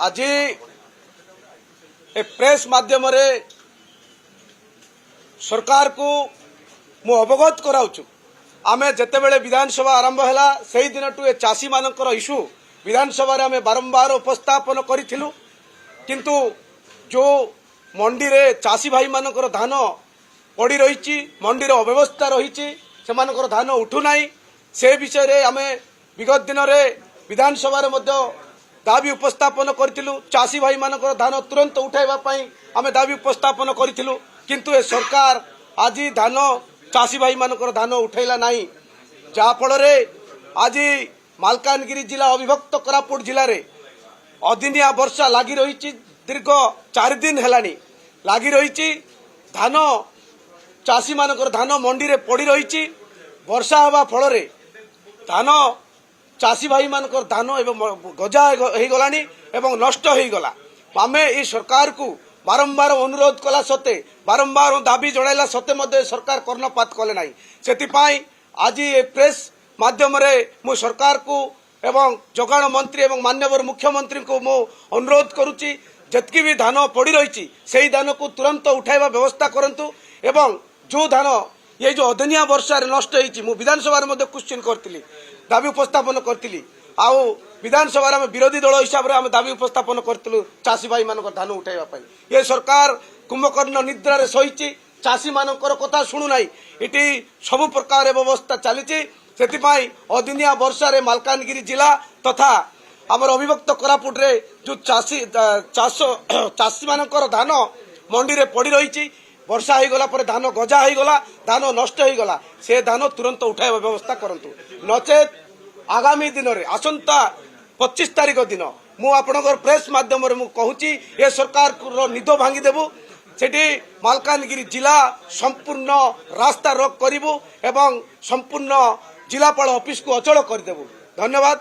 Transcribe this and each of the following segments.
आज प्रेस माध्यम सरकार को मु अवगत कराऊछु। आमे जेतेबेले विधानसभा आरंभ हैला सेही दिन टू ए चासी मानकर इश्यू विधानसभा रे आमे बारंबार उपस्थापन करिथिलु, किंतु जो मंडी रे चासी भाई मानकर धान पड़ी रही मंडी रे अव्यवस्था रही से मानकर धान उठू नाही से विषय रे आमे विगत दिन रे विधानसभा रे मध्य दाबी उपस्थापन करिथिलु। चासी भाई मानकर धान तुरंत उठाइबा पई आमे दाबी उपस्थापन करिथिलु, किंतु ए सरकार आज धान चासी भाई मानकर धान उठैला नाही, जा फल रे आज मालकानगिरी जिला अविभक्त कोरापुट जिले रे अदिनिया वर्षा लागी रही दीर्घ 4 दिन हेलानी लागी रही धान चासी मानकर धान मंडी रे पड़ी रही वर्षा हवा फल रे धान चासी भाई मानकर धान एवं गजा हो गलानी एवं नष्ट हो गला। आमे ए सरकार को बारंबार अनुरोध कला सत्ते बारंबार दाबी जणाइला सत्ते मध्य सरकार कर्णपात कले नाही। सेतिपाई आज ए प्रेस माध्यम रे मु सरकार को एवं जोगाण मंत्री एवं माननीय मुख्यमंत्री को मु अनुरोध करुची जतकी भी धान पड़ी रही से धान को तुरंत उठाइबा व्यवस्था करंतु एवं जो धान ये जो अदनिया वर्षा नष्ट होती मु विधानसभा क्वेश्चन करती दाबी उपस्थापन करी आउ विधानसभा में विरोधी दल हिसाब से आम दाबी उपस्थापन करूँ चाषी भाई मान धान उठाइबा ये सरकार कुंभकर्ण निद्रा रे सही चाषी मानकर कथा शुणुना इटी सबु प्रकार व्यवस्था चली से अदिनिया वर्षा रे मालकानगिरी जिला तथा आमर अविभक्त कोरापुट रे जो चाषी मानकर धान मंडी रे पड़ी रही वर्षा हो गला पर धान गजा हो गला धान नष्ट हो गला से धान तुरंत उठाइबा व्यवस्था करंतु नचेत आगामी दिन रे आसंता 25 तारीख दिन मु आपनकर प्रेस माध्यम रे मु कहूची ए सरकार रो निदो भांगी देबु सेठी मालकानगिरी जिला संपूर्ण रास्ता रोक करिवु एवं संपूर्ण जिलापाल ऑफिस को अचल कर देबु। धन्यवाद,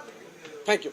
थैंक यू।